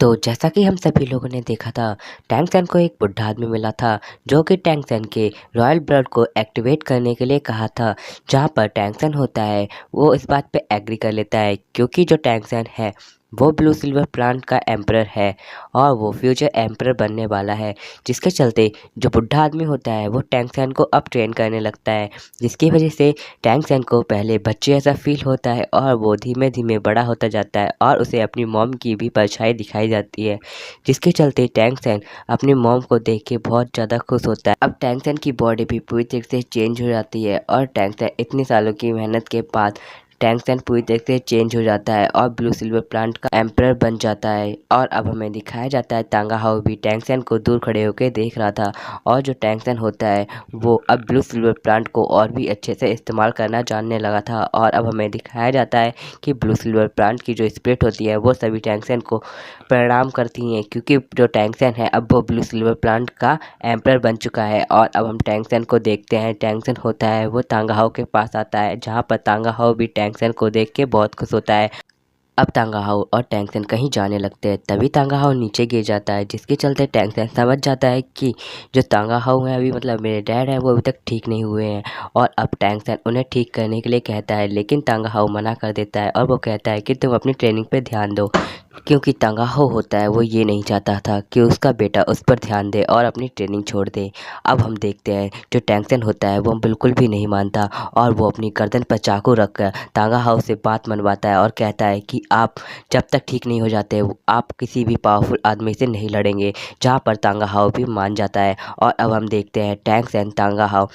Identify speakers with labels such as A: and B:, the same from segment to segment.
A: तो जैसा कि हम सभी लोगों ने देखा था, टैंक सैन को एक बुढ़ा आदमी मिला था जो कि टैंक सैन के रॉयल ब्लड को एक्टिवेट करने के लिए कहा था। जहाँ पर टैंक सैन होता है वो इस बात पे एग्री कर लेता है क्योंकि जो टैंक सैन है वो ब्लू सिल्वर प्लांट का एम्परर है और वो फ्यूचर एम्परर बनने वाला है। जिसके चलते जो बुढ़ा आदमी होता है वो टैंक सैन को अब ट्रेन करने लगता है, जिसकी वजह से टैंक सैन को पहले बच्चे ऐसा फील होता है और वो धीमे धीमे बड़ा होता जाता है और उसे अपनी मॉम की भी परछाई दिखाई जाती है। जिसके चलते टैंक सैन अपनी मॉम को देख के बहुत ज़्यादा खुश होता है। अब टैंक सैन की बॉडी भी पूरी तरीके से चेंज हो जाती है और टैंक सैन इतने सालों की मेहनत के बाद टैंक सैन पूरी तरीके से चेंज हो जाता है और ब्लू सिल्वर प्लांट का एम्परर बन जाता है। और अब हमें दिखाया जाता है तांगा हाउ भी टैंक सैन को दूर खड़े होकर देख रहा था और जो टैंक सैन होता है वो अब ब्लू सिल्वर प्लांट को और भी अच्छे से इस्तेमाल करना जानने लगा था। और अब हमें दिखाया जाता है कि ब्लू सिल्वर प्लांट की जो स्पिरिट होती है वो सभी टैंक सैन को प्रणाम करती हैं क्योंकि जो टैंक सैन है अब वो ब्लू सिल्वर प्लांट का एम्परर बन चुका है। और अब हम टैंक सैन को देखते हैं, टैंक सैन होता है वो तांगा हाउ के पास आता है जहाँ पर तांगा हाउ भी टैंक सैन को देख के बहुत खुश होता है। अब तांगा हाउ और टैंक सैन कहीं जाने लगते हैं, तभी तांगा हाउ नीचे गिर जाता है जिसके चलते टैंक सैन समझ जाता है कि जो तांगा हाउ है अभी मतलब मेरे डैड हैं वो अभी तक ठीक नहीं हुए हैं। और अब टैंक सैन उन्हें ठीक करने के लिए कहता है, लेकिन तांगा हाउ मना कर देता है और वो कहता है कि तुम अपनी ट्रेनिंग पे ध्यान दो, क्योंकि तांगा हाउ होता है वो ये नहीं चाहता था कि उसका बेटा उस पर ध्यान दे और अपनी ट्रेनिंग छोड़ दे। अब हम देखते हैं जो टैंक सैन होता है वो बिल्कुल भी नहीं मानता और वो अपनी गर्दन पर चाकू रखकर तांगा हाउ से बात मनवाता है और कहता है कि आप जब तक ठीक नहीं हो जाते आप किसी भी पावरफुल आदमी से नहीं लड़ेंगे। जहाँ पर तांगा हाउ भी मान जाता है। और अब हम देखते हैं टैंक सैन तांगा हाउ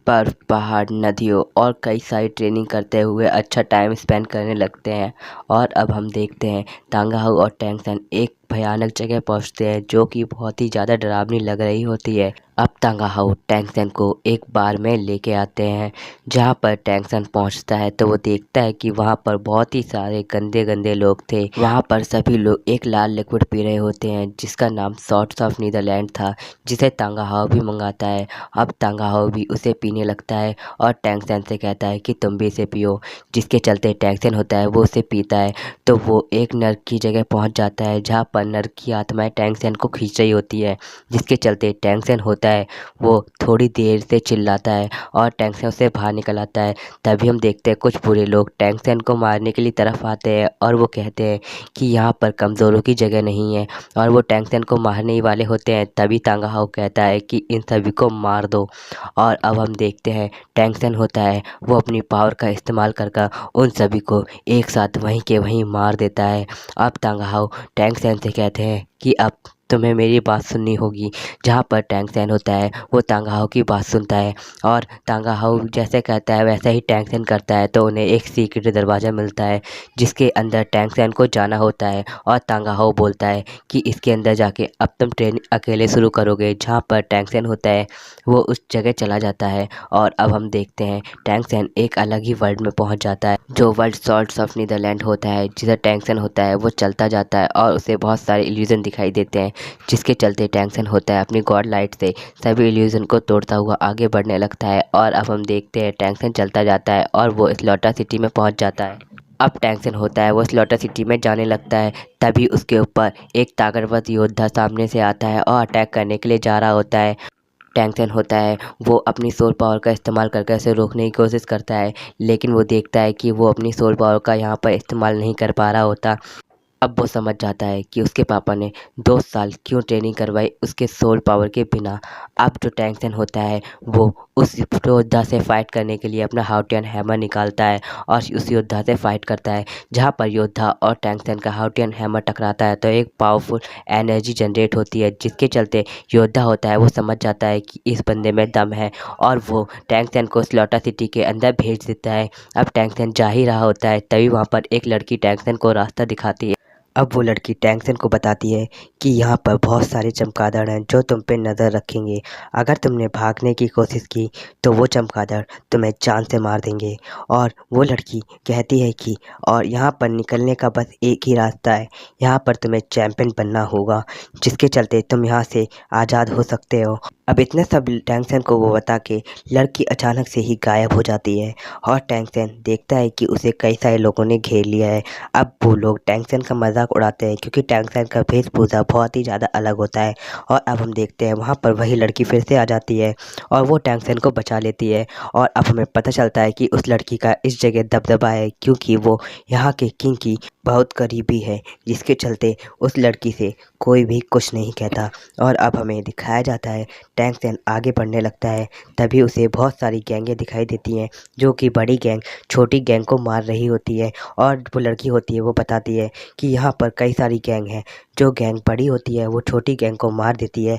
A: बर्फ, पहाड़, नदियों और कई सारी ट्रेनिंग करते हुए अच्छा टाइम स्पेंड करने लगते हैं। और अब हम देखते हैं तांगा हाउ और टैंक सैन एक भयानक जगह पहुंचते हैं जो कि बहुत ही ज़्यादा डरावनी लग रही होती है। अब तांगा हाउ टैंक सैन को एक बार में लेके आते हैं। जहाँ पर टैंक सैन पहुँचता है तो वो देखता है कि वहाँ पर बहुत ही सारे गंदे गंदे लोग थे। वहाँ पर सभी लोग एक लाल लिक्विड पी रहे होते हैं जिसका नाम शॉट्स ऑफ नीदरलैंड था, जिसे तांगा हाउ भी मंगाता है। अब तांगा हाउ भी उसे पीने लगता है और टैंक सैन से कहता है कि तुम भी इसे पियो। जिसके चलते टैंक सैन होता है वो उसे पीता है तो वो एक नर्क की जगह पहुंच जाता है जहाँ पर नर्क की आत्माएं टैंक सैन को खींच रही होती है। जिसके चलते टैंक सैन होता है वो थोड़ी देर से चिल्लाता है और टैंक सैन उससे बाहर निकल आता है। तभी हम देखते हैं कुछ बुरे लोग टैंक सैन को मारने के लिए तरफ आते हैं और वो कहते हैं कि यहाँ पर कमज़ोरों की जगह नहीं है और वो टैंक सैन को मारने ही वाले होते हैं। तभी तांगा हाउ कहता है कि इन सभी को मार दो। और अब हम देखते हैं टैंक सैन होता है वो अपनी पावर का इस्तेमाल कर कर उन सभी को एक साथ वहीं के वहीं मार देता है। अब तांगा हाउ टैंक सैन से कहते हैं कि अब तुम्हें मेरी बात सुननी होगी। जहाँ पर टैंक सैन होता है वो तांगा हाउ की बात सुनता है और तांगा हाउ जैसे कहता है वैसा ही टैंक सैन करता है तो उन्हें एक सीक्रेट दरवाज़ा मिलता है जिसके अंदर टैंक सैन को जाना होता है। और तांगा हाउ बोलता है कि इसके अंदर जाके अब तुम ट्रेन अकेले शुरू करोगे। जहाँ पर टैंक सैन होता है वो उस जगह चला जाता है। और अब हम देखते हैं टैंक सैन एक अलग ही वर्ल्ड में पहुंच जाता है जो वर्ल्ड शॉर्ट्स ऑफ नीदरलैंड होता है। जिसे टैंक सैन होता है वो चलता जाता है और उसे बहुत सारे इल्यूजन दिखाई देते हैं, जिसके चलते टैंक सैन होता है अपनी गॉड लाइट से सभी इल्यूजन को तोड़ता हुआ आगे बढ़ने लगता है। और अब हम देखते हैं टैंक सैन चलता जाता है और वो स्लॉटर सिटी में पहुंच जाता है। अब टैंक सैन होता है वो स्लॉटर सिटी में जाने लगता है, तभी उसके ऊपर एक ताकतवर योद्धा सामने से आता है और अटैक करने के लिए जा रहा होता है। टैंक सैन होता है वो अपनी सोल पावर का इस्तेमाल करके उसे रोकने की कोशिश करता है, लेकिन वो देखता है कि वो अपनी सोल पावर का यहाँ पर इस्तेमाल नहीं कर पा रहा होता। अब वो समझ जाता है कि उसके पापा ने 2 साल क्यों ट्रेनिंग करवाई उसके सोल पावर के बिना। अब जो टैंक सैन होता है वो उस योद्धा से फाइट करने के लिए अपना हाउटियन हैमर निकालता है और उस योद्धा से फाइट करता है। जहाँ पर योद्धा और टैंक सैन का हाउटियन हैमर टकराता है तो एक पावरफुल एनर्जी जनरेट होती है, जिसके चलते योद्धा होता है वो समझ जाता है कि इस बंदे में दम है और वो टैंक सैन को स्लॉटर सिटी के अंदर भेज देता है। अब टैंक सैन जा ही रहा होता है तभी वहाँ पर एक लड़की टैंक सैन को रास्ता दिखाती है। अब वो लड़की टैंक सैन को बताती है कि यहाँ पर बहुत सारे चमगादड़ हैं जो तुम पे नज़र रखेंगे। अगर तुमने भागने की कोशिश की तो वो चमगादड़ तुम्हें जान से मार देंगे। और वो लड़की कहती है कि और यहाँ पर निकलने का बस एक ही रास्ता है, यहाँ पर तुम्हें चैंपियन बनना होगा, जिसके चलते तुम यहाँ से आज़ाद हो सकते हो। अब इतने सब टैंगसेन को वो बता के लड़की अचानक से ही गायब हो जाती है और टैंगसेन देखता है कि उसे कई सारे लोगों ने घेर लिया है। अब वो लोग टैंगसेन का मजाक उड़ाते हैं क्योंकि टैंगसेन का वेशभूषा बहुत ही ज़्यादा अलग होता है। और अब हम देखते हैं वहाँ पर वही लड़की फिर से आ जाती है और वो टैंगसेन को बचा लेती है। और अब हमें पता चलता है कि उस लड़की का इस जगह दबदबा है क्योंकि वो यहाँ के किंग की बहुत करीबी है, जिसके चलते उस लड़की से कोई भी कुछ नहीं कहता। और अब हमें दिखाया जाता है टैंगसेन आगे बढ़ने लगता है, तभी उसे बहुत सारी गैंगें दिखाई देती हैं जो कि बड़ी गैंग छोटी गैंग को मार रही होती है। और वो लड़की होती है वो बताती है कि यहाँ पर कई सारी गैंग हैं, जो गैंग बड़ी होती है वो छोटी गैंग को मार देती है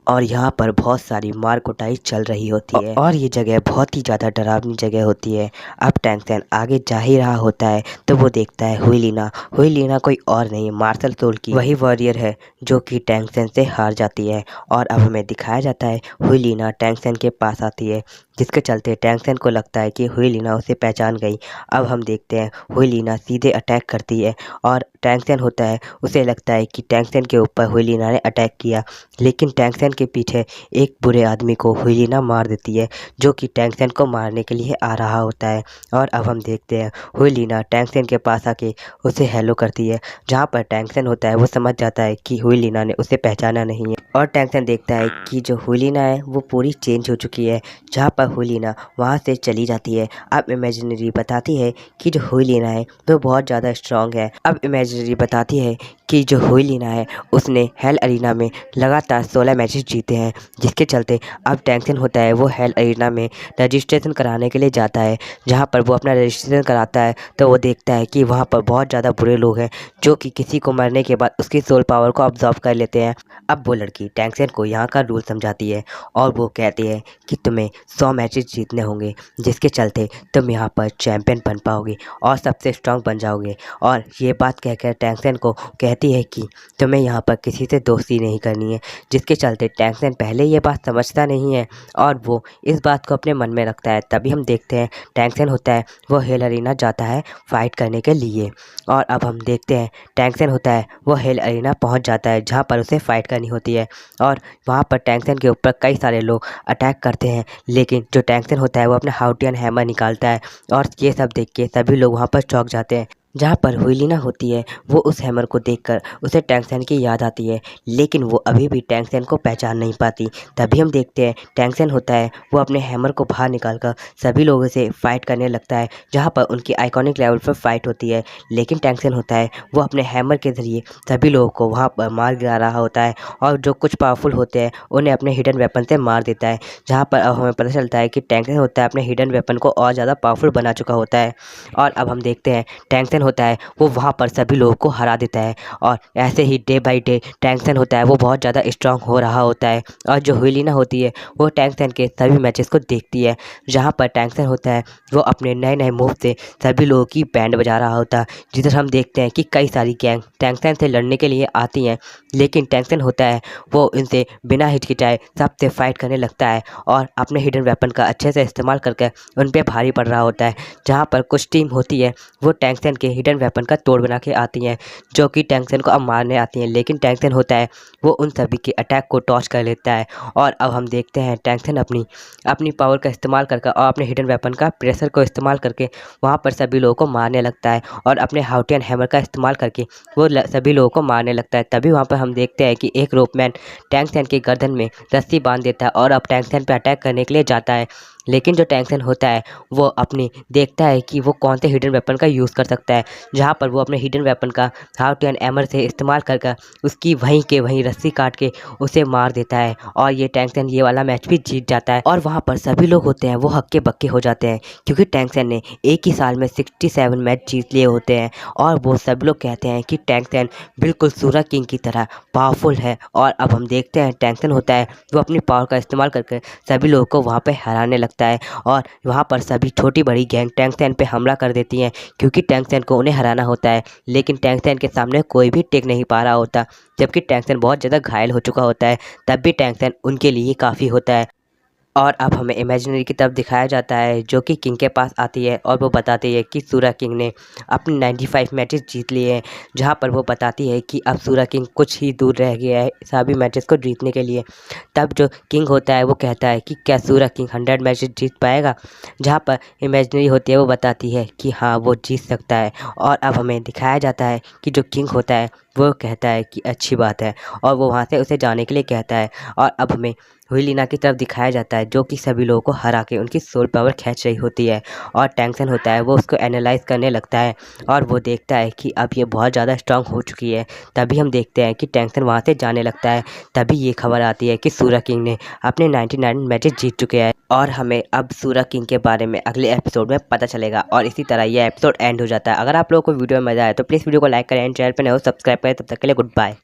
A: और यहाँ पर बहुत सारी मार कुटाई चल रही होती है और ये जगह बहुत ही ज़्यादा डरावनी जगह होती है। अब टैंगसेन आगे जा ही रहा होता है तो वो देखता है हुईलिना। हुईलिना कोई और नहीं, मार्शल सोल की वही वॉरियर है जो कि टैंगसेन से हार जाती है। और अब हमें दिखाया जाता है हुईलिना टैंगसेन के पास आती है, जिसके चलते टैंगसेन को लगता है कि हुईलिना उसे पहचान गई। अब हम देखते हैं हुईलिना सीधे अटैक करती है और टैंगसेन होता है उसे लगता है कि टैंगसेन के ऊपर हुईलिना ने अटैक किया, लेकिन टैंगसेन के पीछे एक बुरे आदमी को हुईलिना मार देती है जो कि टैंगसेन को मारने के लिए आ रहा होता है। और अब हम देखते हैं हुईलिना टैंगसेन के पास आके उसे हेलो करती है, जहाँ पर टैंगसेन होता है वो समझ जाता है कि हुईलिना ने उसे पहचाना नहीं है। और टैंगसेन देखता है कि जो हुईलिना है वो पूरी चेंज हो चुकी है, जहाँ पर हुईलिना वहाँ से चली जाती है। अब इमेजिनरी बताती है कि जो हुईलिना है वो बहुत ज़्यादा स्ट्रांग है। अब इमेजिनरी बताती है कि जो हुईलिना है उसने हेल अरीना में लगातार 16 मैचेस जीते हैं, जिसके चलते अब टैंगसेन होता है वो हेल अरीना में रजिस्ट्रेशन कराने के लिए जाता है। जहाँ पर वो अपना रजिस्ट्रेशन कराता है तो वो देखता है कि वहाँ पर बहुत ज़्यादा बुरे लोग हैं जो कि किसी को मरने के बाद उसकी सोल पावर को ऑब्जॉर्व कर लेते हैं। अब वो लड़की टैंगसेन को यहाँ का रूल समझाती है और वो कहती है कि तुम्हें 100 मैचेस जीतने होंगे, जिसके चलते तुम यहाँ पर चैम्पियन बन पाओगे और सबसे स्ट्रांग बन जाओगे। और ये बात कहकर टैंगसेन को कहती है कि तुम्हें यहाँ पर किसी से दोस्ती नहीं करनी है, जिसके चलते टैंगसेन पहले ये बात समझता नहीं है और वो इस बात को अपने मन में रखता है। तभी हम देखते हैं टैंगसेन होता है वो हेल अरीना जाता है फाइट करने के लिए। और अब हम देखते हैं टैंगसेन होता है वो हेल अरीना पहुँच जाता है, जहाँ पर उसे फाइट करनी होती है। और वहाँ पर टैंगसेन के ऊपर कई सारे लोग अटैक करते हैं, लेकिन जो टैंगसेन होता है वो अपना हाउटियन हैमर निकालता है और ये सब देख के सभी लोग वहाँ पर चौंक जाते हैं। जहाँ पर हुईलिना होती है वो उस हैमर को देखकर उसे टैंगसेन की याद आती है, लेकिन वो अभी भी टैंगसेन को पहचान नहीं पाती। तभी हम देखते हैं टैंगसेन होता है वो अपने हैमर को बाहर निकाल कर सभी लोगों से फाइट करने लगता है, जहाँ पर उनकी आइकॉनिक लेवल पर फाइट होती है। लेकिन टैंगसेन होता है वो अपने हैमर के ज़रिए सभी लोगों को वहाँ पर मार गिरा रहा होता है और जो कुछ पावरफुल होते हैं उन्हें अपने हिडन वेपन से मार देता है। जहाँ पर अब हमें पता चलता है कि टैंगसेन होता है अपने हिडन वेपन को और ज़्यादा पावरफुल बना चुका होता है। और अब हम देखते हैं टैंगसेन होता है वो वहाँ पर सभी लोगों को हरा देता है और ऐसे ही डे बाय डे टैंगसेन होता है वो बहुत ज़्यादा स्ट्रांग हो रहा होता है। और जो हुईलिना होती है वो टैंगसेन के सभी मैचेस को देखती है, जहाँ पर टैंगसेन होता है वो अपने नए नए मूव से सभी लोगों की बैंड बजा रहा होता है। जिधर हम देखते हैं कि कई सारी गैंग टैंगसेन से लड़ने के लिए आती हैं, लेकिन टैंगसेन होता है वो इनसे बिना हिचकिचाए सबसे फाइट करने लगता है और अपने हिडन वेपन का अच्छे से इस्तेमाल करके उन पर भारी पड़ रहा होता है। जहाँ पर कुछ टीम होती है वो टैंगसेन के हिडन वेपन का तोड़ बना के आती हैं, जो कि टैंगसेन को अब मारने आती हैं, लेकिन टैंगसेन होता है वो उन सभी के अटैक को टॉच कर लेता है। और अब हम देखते हैं टैंगसेन अपनी अपनी पावर का इस्तेमाल करके और अपने हिडन वेपन का प्रेशर को इस्तेमाल करके वहाँ पर सभी लोगों को मारने लगता है और अपने हाउटियन हैमर का इस्तेमाल करके वो सभी लोगों को मारने लगता है। तभी वहाँ पर हम देखते हैं कि एक रोपमैन टैंगसेन की गर्दन में रस्सी बांध देता है और अब टैंगसेन पर अटैक करने के लिए जाता है। लेकिन जो टैंगसेन होता है वो अपनी देखता है कि वो कौन से हिडन वेपन का यूज़ कर सकता है, जहाँ पर वो अपने हिडन वेपन का हाउटियन हैमर से इस्तेमाल कर उसकी वहीं के वहीं रस्सी काट के उसे मार देता है और ये टैंगसेन ये वाला मैच भी जीत जाता है। और वहाँ पर सभी लोग होते हैं वो हक्के बक्के हो जाते हैं, क्योंकि टैंगसेन ने एक ही साल में 67 मैच जीत लिए होते हैं। और वो सब लोग कहते हैं कि टैंगसेन बिल्कुल सूरा किंग की तरह पावरफुल है। और अब हम देखते हैं टैंगसेन होता है वो अपनी पावर का इस्तेमाल करके सभी लोगों को वहाँ पर हराने लगता है और वहाँ पर सभी छोटी बड़ी गैंग टैंगसेन पे हमला कर देती हैं, क्योंकि टैंगसेन को उन्हें हराना होता है। लेकिन टैंगसेन के सामने कोई भी टिक नहीं पा रहा होता, जबकि टैंगसेन बहुत ज़्यादा घायल हो चुका होता है। तब भी टैंगसेन उनके लिए काफ़ी होता है। और अब हमें इमेजिनरी की तरफ दिखाया जाता है जो कि किंग के पास आती है और वो बताती है कि सूरा किंग ने अपने 95 मैचेस जीत लिए हैं, जहाँ पर वो बताती है कि अब सूरा किंग कुछ ही दूर रह गया है सभी मैचेस को जीतने के लिए। तब जो किंग होता है वो कहता है कि क्या सूरा किंग 100 मैचेस जीत पाएगा, जहाँ पर इमेजिनरी होती है वो बताती है कि हाँ वो जीत सकता है। और अब हमें दिखाया जाता है कि जो किंग होता है वो कहता है कि अच्छी बात है और वो वहाँ से उसे जाने के लिए कहता है। और अब हमें हुईलिना की तरफ दिखाया जाता है जो कि सभी लोगों को हरा के उनकी सोल पावर खींच रही होती है। और टेंशन होता है वो उसको एनालाइज करने लगता है और वो देखता है कि अब ये बहुत ज़्यादा स्ट्रांग हो चुकी है। तभी हम देखते हैं कि टेंशन वहाँ से जाने लगता है। तभी ये खबर आती है कि सूरा किंग ने अपने 99 मैचेस जीत चुके हैं और हमें अब सूरा किंग के बारे में अगले एपिसोड में पता चलेगा। और इसी तरह ये एपिसोड एंड हो जाता है। अगर आप लोगों को वीडियो में मज़ा आए तो प्लीज़ वीडियो को लाइक करें एंड चैनल पर नए हो सब्सक्राइब करें। तब तक के लिए गुड बाय।